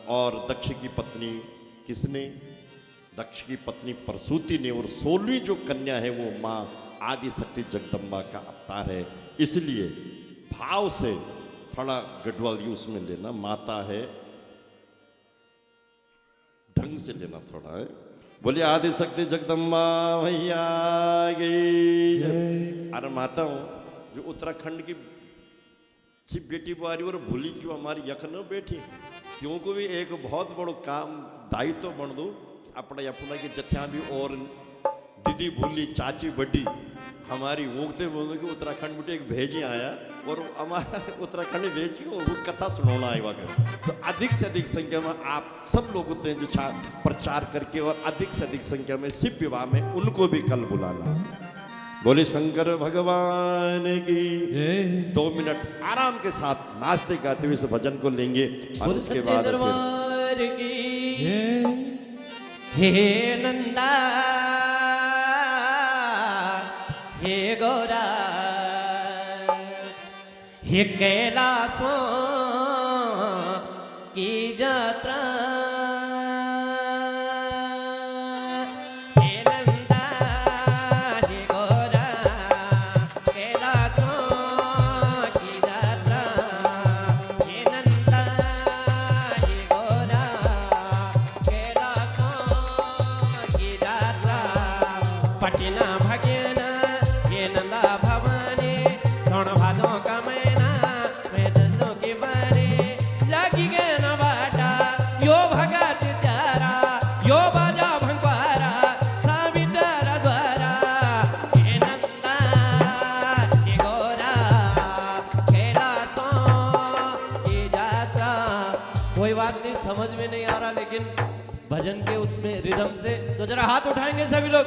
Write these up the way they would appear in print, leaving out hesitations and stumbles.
और दक्ष की पत्नी किसने? दक्ष की पत्नी प्रसूति ने। और 16वीं जो कन्या है वो माँ आदि शक्ति जगदम्बा का अवतार है। इसलिए भाव से थोड़ा गढ़वाली उसमें लेना, माता है ढंग से लेना थोड़ा है। बोलिए आदि शक्ति जगदम्बा भैया गई। अरे माता हूं जो उत्तराखंड की सिर्फ बेटी बुआरी और भूली क्यों हमारी यख न बैठी, क्यों को भी एक बहुत बड़ो काम दायित्व तो बन दो अपना अपना की जथ्या भी। और दीदी भूली चाची बड़ी हमारी ऊँगते बोलते कि उत्तराखंड में एक भेजी आया और हमारा उत्तराखंड में भेजी और वो कथा सुनाना आएगा कर। तो अधिक से अधिक संख्या में आप सब लोग होते हैं जो प्रचार करके और अधिक से अधिक संख्या में शिव विवाह में उनको भी कल बुलाना। बोले शंकर भगवान की 2 मिनट आराम के साथ नाचते गाते हुए इस भजन को लेंगे और उसके बाद हे नंदा हे गौरा हे कैलासों की यात्रा। समझ में नहीं आ रहा लेकिन भजन के उसमें रिदम से तो जरा हाथ उठाएंगे सभी लोग।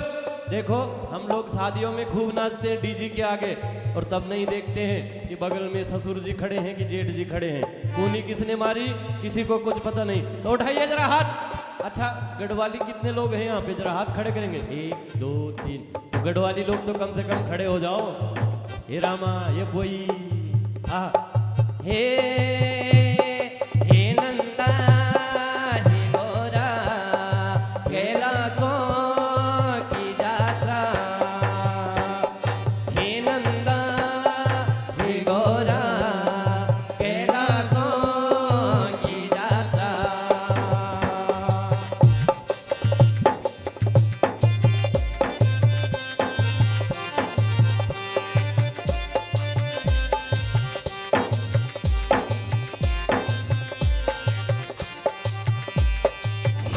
देखो हम लोग शादियों में खूब नाचते हैं डीजी के आगे और तब नहीं देखते हैं कि बगल में ससुर जी खड़े हैं कि जेठ जी खड़े हैं, कूनी किसने मारी किसी को कुछ पता नहीं। तो उठाइए जरा हाथ। अच्छा गढ़वाली कितने लोग हैं यहाँ पे? जरा हाथ खड़े करेंगे 1 2 3। तो गढ़वाली लोग तो कम से कम खड़े हो जाओ। हे रामा ये कोई हे नंदा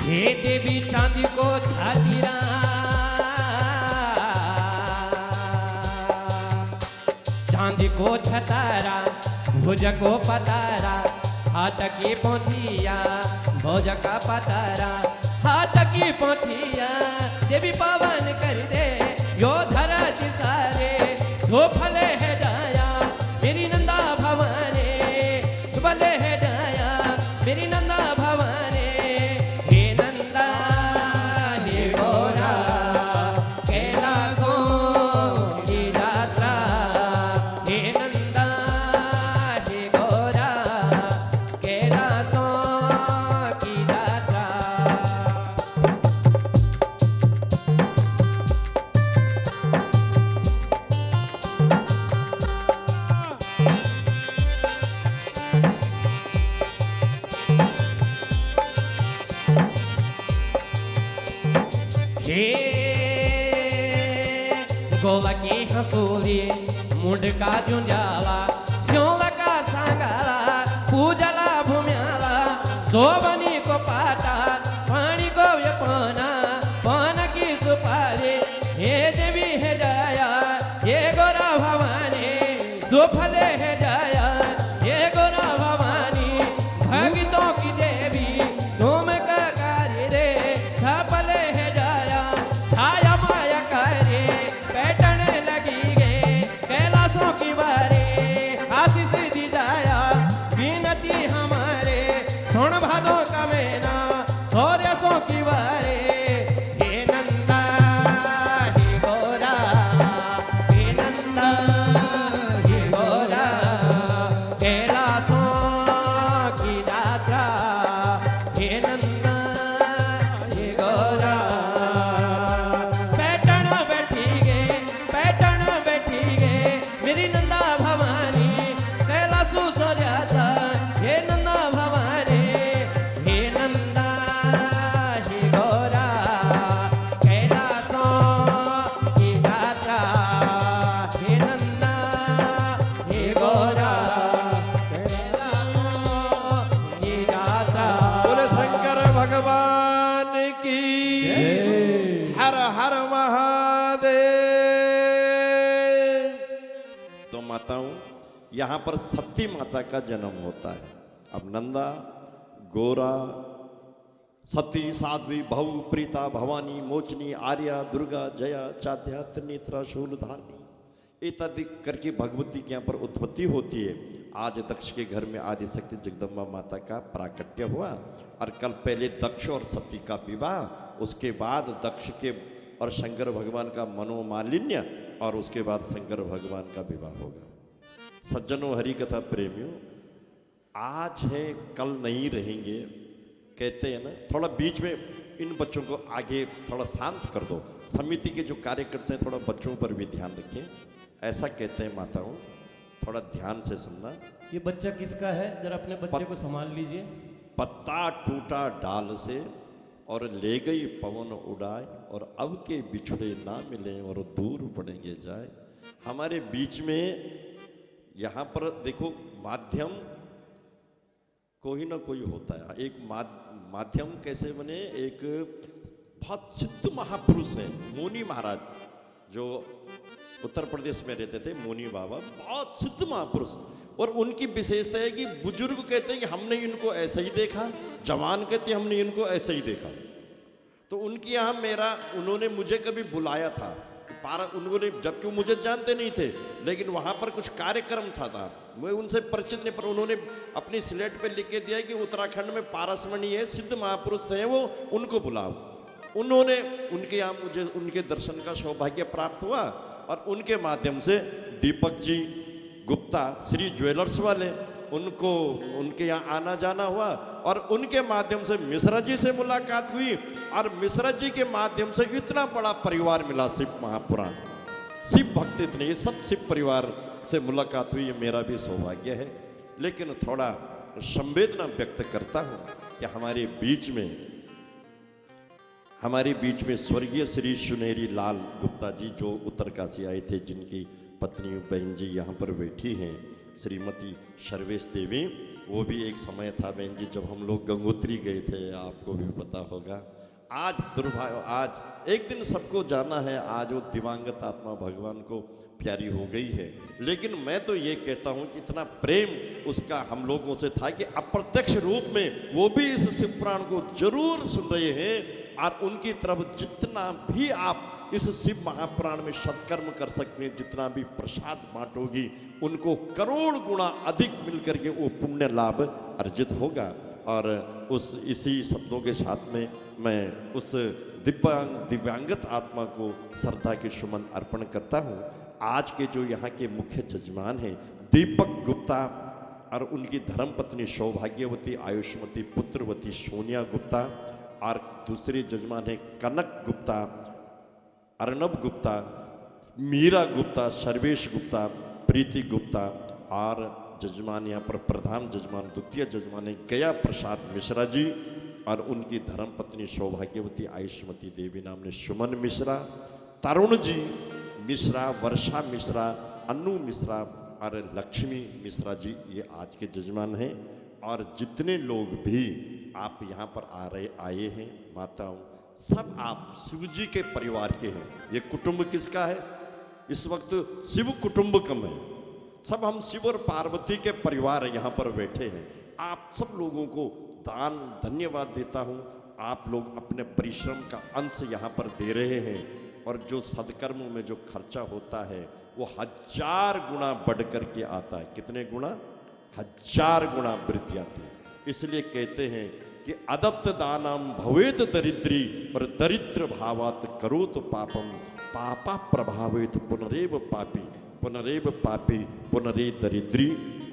हे देवी चांदी को छातीरा चांदी को छतारा भुज को पतारा हाथ की पोथिया भोज का पतारा हाथ की पोथिया देवी पावन कर दे यो धरत सारे सो फले है जाया मेरी नंदा भवानी भले है जाया मेरी नंदा भवानी। गोवा की हसूरी मुंड का जुंजाला स्योला का सांगाला पूजला भूम्याला सोबनी को पाटा पानी को यपना पान की सुपारी हे देवी है जाया हे गोरा भवानी सुफले है जाया हे गोरा भवानी भक्तों की देवी तुम का कार्य रे सफले है जाया छाया माया करे पैटर्न लगी गए कैलाशों की बारे आशीष दी जाया विनती हमारे सोन भादों का महीना सौर्यसों की बारे। हे नंदा हे गोरा हे नंदा हे गोरा कैलाशों की यात्रा की जय। हर हर महादेव। तो माताओं, यहां पर सती माता का जन्म होता है। अब नंदा, गोरा, सती, साध्वी, भव, प्रीता, भवानी, मोचनी, आर्या, दुर्गा, जया, चात्या, त्रिनेत्रा, शूलधारणी इत्यादि करके भगवती के यहाँ पर उत्पत्ति होती है। आज दक्ष के घर में आदिशक्ति जगदम्बा माता का प्राकट्य हुआ और कल पहले दक्ष और सती का विवाह, उसके बाद दक्ष के और शंकर भगवान का मनोमालिन्य और उसके बाद शंकर भगवान का विवाह होगा। सज्जनों, हरि कथा प्रेमियों, आज है कल नहीं रहेंगे कहते हैं ना। थोड़ा बीच में इन बच्चों को आगे थोड़ा शांत कर दो। समिति के जो कार्य करते हैं थोड़ा बच्चों पर भी ध्यान रखें, ऐसा कहते हैं माताओं। थोड़ा ध्यान से सुनना। ये बच्चा किसका है, जरा अपने बच्चे को संभाल लीजिए। पत्ता टूटा डाल से और ले गई पवन उड़ाए, और अब के बिछड़े ना मिले और दूर पड़ेंगे जाए। हमारे बीच में यहाँ पर देखो, माध्यम कोई ना कोई होता है। एक माध्यम कैसे बने, एक बहुत सिद्ध महापुरुष है मोनी महाराज, जो उत्तर प्रदेश में रहते थे। मोनी बाबा बहुत सिद्ध महापुरुष, और उनकी विशेषता है कि बुजुर्ग कहते हैं कि हमने इनको ऐसा ही देखा, जवान कहते हैं हमने इनको ऐसा ही देखा। तो उनके यहाँ उन्होंने मुझे कभी बुलाया था उन्होंने, जबकि मुझे जानते नहीं थे, लेकिन वहां पर कुछ कार्यक्रम था मैं उनसे परिचित नहीं, पर उन्होंने अपनी स्लेट पे लिख के दिया कि उत्तराखंड में पारसमणि है, सिद्ध महापुरुष थे वो, उनको बुलाओ। उन्होंने उनके यहाँ मुझे उनके दर्शन का सौभाग्य प्राप्त हुआ, और उनके माध्यम से दीपक जी गुप्ता, श्री ज्वेलर्स वाले, उनको उनके यहाँ आना जाना हुआ, और उनके माध्यम से मिश्रा जी से मुलाकात हुई, और मिश्रा जी के माध्यम से इतना बड़ा परिवार मिला, शिव महापुराण, शिव भक्त इतने, ये सब शिव परिवार से मुलाकात हुई। ये मेरा भी सौभाग्य है। लेकिन थोड़ा संवेदना व्यक्त करता हूँ कि हमारे बीच में स्वर्गीय श्री सुनहरी लाल गुप्ता जी, जो उत्तरकाशी आए थे, जिनकी पत्नी बहन जी यहाँ पर बैठी हैं, श्रीमती सर्वेश देवी, वो भी एक समय था बहन जी जब हम लोग गंगोत्री गए थे, आपको भी पता होगा। आज दुर्भाग्य, आज एक दिन सबको जाना है, आज वो दिवंगत आत्मा भगवान को प्यारी हो गई है। लेकिन मैं तो ये कहता हूँ कि इतना प्रेम उसका हम लोगों से था कि अप्रत्यक्ष रूप में वो भी इस शिव पुराण को जरूर सुन रहे हैं, और उनकी तरफ जितना भी आप इस शिव महापुराण में सत्कर्म कर सकते हैं, जितना भी प्रसाद बांटोगी, उनको करोड़ गुना अधिक मिलकर के वो पुण्य लाभ अर्जित होगा। और इसी शब्दों के साथ में मैं उस दिव्यांगत आत्मा को श्रद्धा के सुमन अर्पण करता हूँ। आज के जो यहाँ के मुख्य जजमान हैं दीपक गुप्ता, और उनकी धर्मपत्नी सौभाग्यवती आयुष्मती पुत्रवती सोनिया गुप्ता, और दूसरे जजमान हैं कनक गुप्ता, अर्नब गुप्ता, मीरा गुप्ता, सर्वेश गुप्ता, प्रीति गुप्ता, और जजमान यहाँ पर प्रधान जजमान, द्वितीय जजमान है गया प्रसाद मिश्रा जी, और उनकी धर्मपत्नी सौभाग्यवती आयुष्मती देवी नाम ने सुमन मिश्रा, तरुण जी मिश्रा, वर्षा मिश्रा, अनु मिश्रा और लक्ष्मी मिश्रा जी, ये आज के जजमान हैं। और जितने लोग भी आप यहाँ पर आए हैं माताओं, सब आप शिव जी के परिवार के हैं। ये कुटुंब किसका है? इस वक्त शिव कुटुंबकम है। सब हम शिव और पार्वती के परिवार यहाँ पर बैठे हैं। आप सब लोगों को दान धन्यवाद देता हूँ। आप लोग अपने परिश्रम का अंश यहाँ पर दे रहे हैं, और जो सदकर्मों में जो खर्चा होता है वो 1000 गुना बढ़ कर के आता है। कितने गुना? 1000 गुना वृद्धि आती है। इसलिए कहते हैं कि अदत्त दानम भवेत दरिद्री, और दरिद्र भावात करोत पापम, पापा प्रभावित पुनरेव पापी, पुनरेव पापी पुनरे दरिद्री।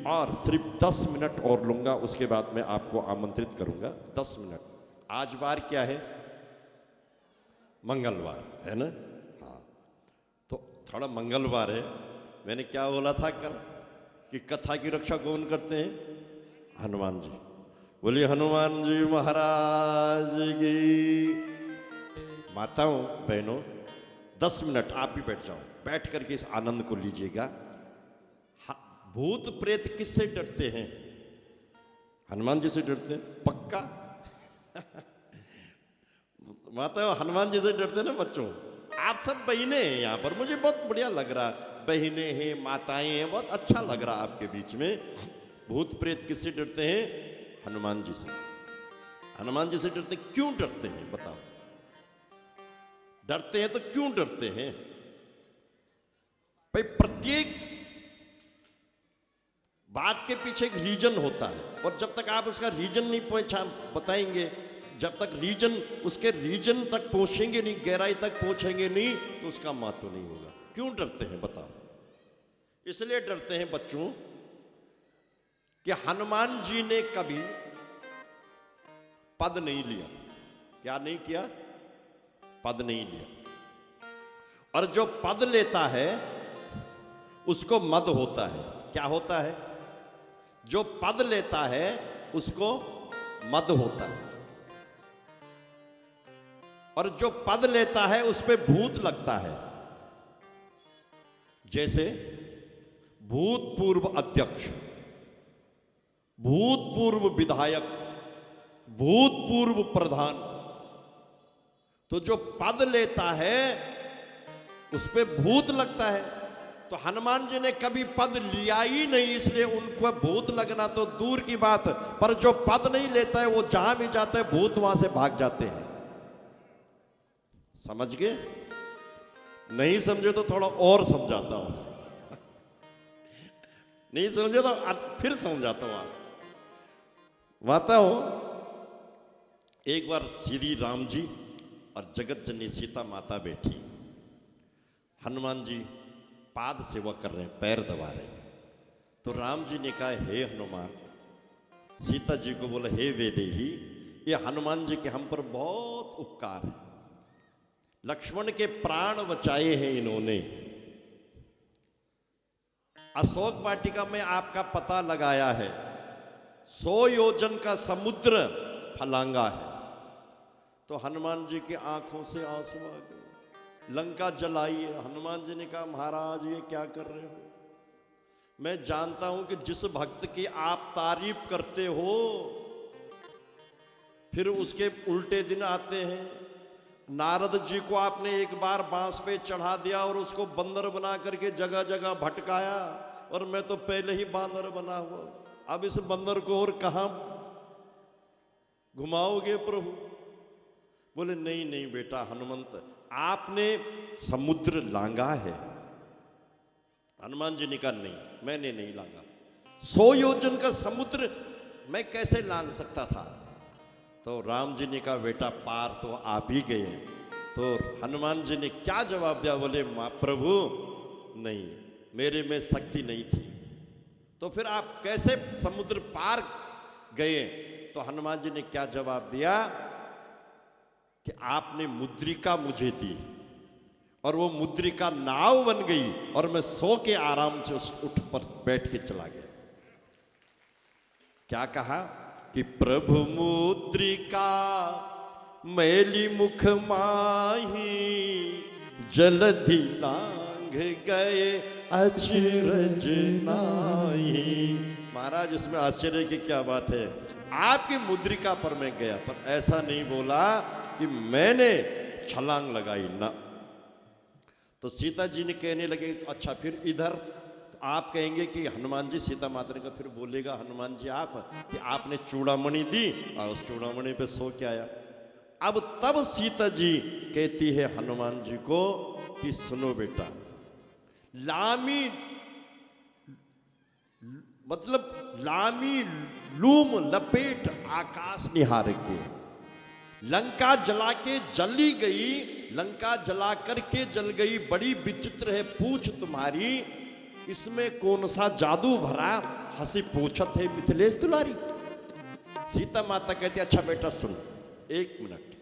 और सिर्फ 10 मिनट और लूंगा, उसके बाद मैं आपको आमंत्रित करूंगा। 10 मिनट। आज बार क्या है? मंगलवार है ना? हाँ, तो थोड़ा मंगलवार है। मैंने क्या बोला था कल कि कथा की रक्षा कौन करते हैं? हनुमान जी। बोलिए हनुमान जी महाराज की। माताओं बहनों, 10 मिनट आप भी बैठ जाओ, बैठ करके इस आनंद को लीजिएगा। भूत प्रेत किससे डरते हैं? हनुमान जी से डरते हैं, पक्का। माता हनुमान जी से डरते ना बच्चों। आप सब बहनें हैं यहाँ पर, मुझे बहुत बढ़िया लग रहा, बहनें हैं, माताएं हैं, बहुत अच्छा लग रहा आपके बीच में। भूत प्रेत किससे डरते हैं? हनुमान जी से। हनुमान जी से डरते, क्यों डरते हैं बताओ? डरते हैं तो क्यों डरते हैं भाई? प्रत्येक बात के पीछे एक रीजन होता है, और जब तक आप उसका रीजन नहीं पहचान बताएंगे, जब तक रीजन, उसके रीजन तक पहुंचेंगे नहीं, गहराई तक पहुंचेंगे नहीं, तो उसका महत्व नहीं होगा। क्यों डरते हैं बताओ? इसलिए डरते हैं बच्चों कि हनुमान जी ने कभी पद नहीं लिया। क्या नहीं किया? पद नहीं लिया। और जो पद लेता है उसको मद होता है। क्या होता है? जो पद लेता है उसको मद होता है, और जो पद लेता है उस पे भूत लगता है। जैसे भूतपूर्व अध्यक्ष, भूतपूर्व विधायक, भूतपूर्व प्रधान, तो जो पद लेता है उस पे भूत लगता है। तो हनुमान जी ने कभी पद लिया ही नहीं, इसलिए उनको भूत लगना तो दूर की बात, पर जो पद नहीं लेता है वो जहां भी जाता है भूत वहां से भाग जाते हैं। समझ गए? नहीं समझे तो थोड़ा और समझाता हूं। नहीं समझे तो फिर समझाता हूं। आप माता हो, एक बार श्री राम जी और जगत जननी सीता माता बैठी, हनुमान जी पाद सेवा कर रहे हैं, पैर दबा रहे हैं। तो राम जी ने कहा, हे हनुमान। सीता जी को बोला, हे वैदेही, ये हनुमान जी के हम पर बहुत उपकार है, लक्ष्मण के प्राण बचाए हैं इन्होंने। अशोक वाटिका में आपका पता लगाया है, 100 योजन का समुद्र फलांगा है। तो हनुमान जी की आंखों से आंसू आ गए। लंका जलाई है। हनुमान जी ने कहा, महाराज ये क्या कर रहे हो? मैं जानता हूं कि जिस भक्त की आप तारीफ करते हो फिर उसके उल्टे दिन आते हैं। नारद जी को आपने एक बार बांस पे चढ़ा दिया और उसको बंदर बना करके जगह जगह भटकाया, और मैं तो पहले ही बांदर बना हुआ, अब इस बंदर को और कहां घुमाओगे प्रभु? बोले, नहीं नहीं बेटा हनुमंत, आपने समुद्र लांगा है। हनुमान जी ने कहा, नहीं मैंने नहीं लांगा। 100 योजन का समुद्र मैं कैसे लांग सकता था? तो राम जी ने कहा, बेटा पार तो आप ही गए। तो हनुमान जी ने क्या जवाब दिया? बोले, मां प्रभु नहीं, मेरे में शक्ति नहीं थी। तो फिर आप कैसे समुद्र पार गए? तो हनुमान जी ने क्या जवाब दिया कि आपने मुद्रिका मुझे दी, और वो मुद्रिका नाव बन गई, और मैं सो के आराम से उस उठ पर बैठ के चला गया। क्या कहा कि प्रभु मुद्रिका मैली मुख माही, जलधि लांघ गए अचरज नाही। महाराज इसमें आश्चर्य की क्या बात है? आपकी मुद्रिका पर मैं गया, पर ऐसा नहीं बोला कि मैंने छलांग लगाई ना। तो सीता जी ने कहने लगे, तो अच्छा फिर इधर। तो आप कहेंगे कि हनुमान जी, सीता माता ने कहा, फिर बोलेगा हनुमान जी आप कि आपने चूड़ामणि दी और उस चूड़ामणि पे सो के आया। अब तब सीता जी कहती है हनुमान जी को कि सुनो बेटा, लामी मतलब लामी लूम लपेट आकाश निहार के, लंका जला के जली गई, लंका जला करके जल गई, बड़ी विचित्र है पूछ तुम्हारी, इसमें कौन सा जादू भरा, हंसी पूछत है मिथिलेश दुलारी। सीता माता कहती, अच्छा बेटा सुन, एक मिनट,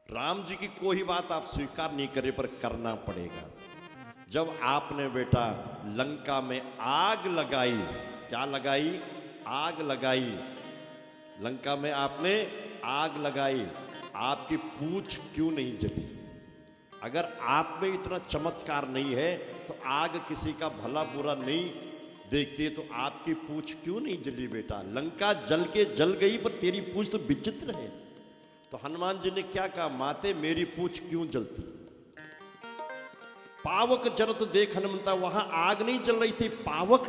राम जी की कोई बात आप स्वीकार नहीं करे पर करना पड़ेगा। जब आपने बेटा लंका में आग लगाई, क्या लगाई? आग लगाई, लंका में आपने आग लगाई, आपकी पूंछ क्यों नहीं जली? अगर आप में इतना चमत्कार नहीं है तो आग किसी का भला बुरा नहीं देखती है, तो आपकी पूंछ क्यों नहीं जली बेटा? लंका जल के जल गई पर तेरी पूंछ तो विचित्र है। तो हनुमान जी ने क्या कहा, माते मेरी पूछ क्यों जलती? पावक जरत देख हनुमंता, वहां आग नहीं जल रही थी, पावक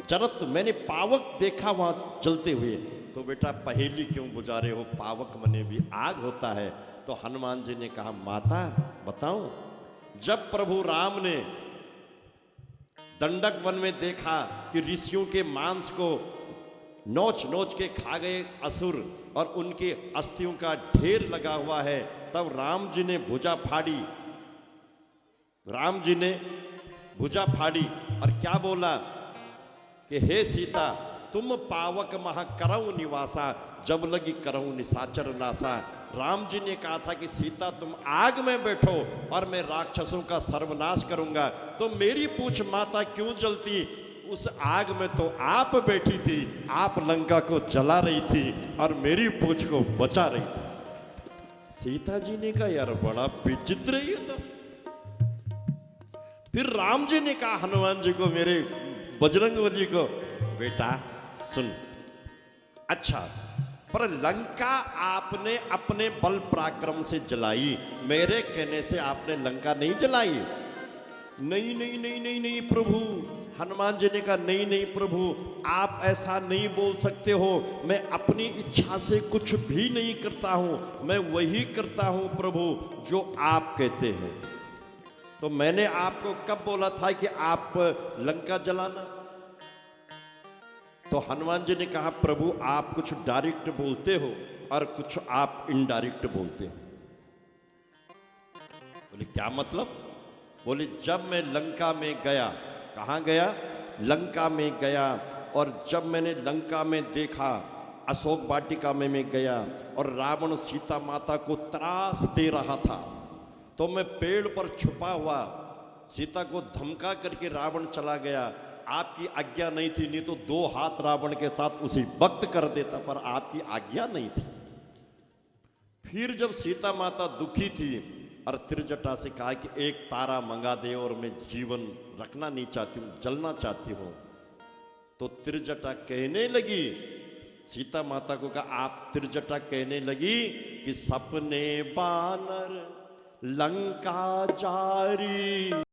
जरत, मैंने पावक देखा वहां जलते हुए। तो बेटा पहेली क्यों बुझा रहे हो, पावक मने भी आग होता है। तो हनुमान जी ने कहा, माता बताऊं, जब प्रभु राम ने दंडक वन में देखा कि ऋषियों के मांस को नोच नोच के खा गए असुर और उनके अस्थियों का ढेर लगा हुआ है, तब राम जी ने भुजा फाड़ी, राम जी ने भुजा फाड़ी और क्या बोला कि हे सीता तुम पावक महा करऊ निवासा, जब लगी करऊ निशाचर नासा। राम जी ने कहा था कि सीता तुम आग में बैठो और मैं राक्षसों का सर्वनाश करूंगा, तो मेरी पूछ माता क्यों जलती? उस आग में तो आप बैठी थी, आप लंका को जला रही थी और मेरी पूछ को बचा रही थी। सीता जी ने कहा, यार बड़ा विचित्र है ये तो। फिर राम जी ने कहा हनुमान जी को, मेरे बजरंगबली को, बेटा सुन, अच्छा पर लंका आपने अपने बल पराक्रम से जलाई, मेरे कहने से आपने लंका नहीं जलाई। नहीं नहीं नहीं नहीं नहीं प्रभु, हनुमान जी ने कहा, नहीं नहीं प्रभु, आप ऐसा नहीं बोल सकते हो, मैं अपनी इच्छा से कुछ भी नहीं करता हूं, मैं वही करता हूं प्रभु जो आप कहते हैं। तो मैंने आपको कब बोला था कि आप लंका जलाना? तो हनुमान जी ने कहा, प्रभु आप कुछ डायरेक्ट बोलते हो और कुछ आप इनडायरेक्ट बोलते हो। बोले क्या मतलब? बोले जब मैं लंका में गया, कहाँ गया? लंका में गया, और जब मैंने लंका में देखा, अशोक वाटिका में मैं गया और रावण सीता माता को त्रास दे रहा था, तो मैं पेड़ पर छुपा हुआ सीता को धमका करके रावण चला गया। आपकी आज्ञा नहीं थी, नहीं तो 2 हाथ रावण के साथ उसी वक्त कर देता, पर आपकी आज्ञा नहीं थी। फिर जब सीता माता दुखी थी और त्रिजटा से कहा कि एक तारा मंगा दे और मैं जीवन रखना नहीं चाहती हूँ, जलना चाहती हूँ, तो त्रिजटा कहने लगी, सीता माता को कहा, आप त्रिजटा कहने लगी कि सपने बानर लंका जारी।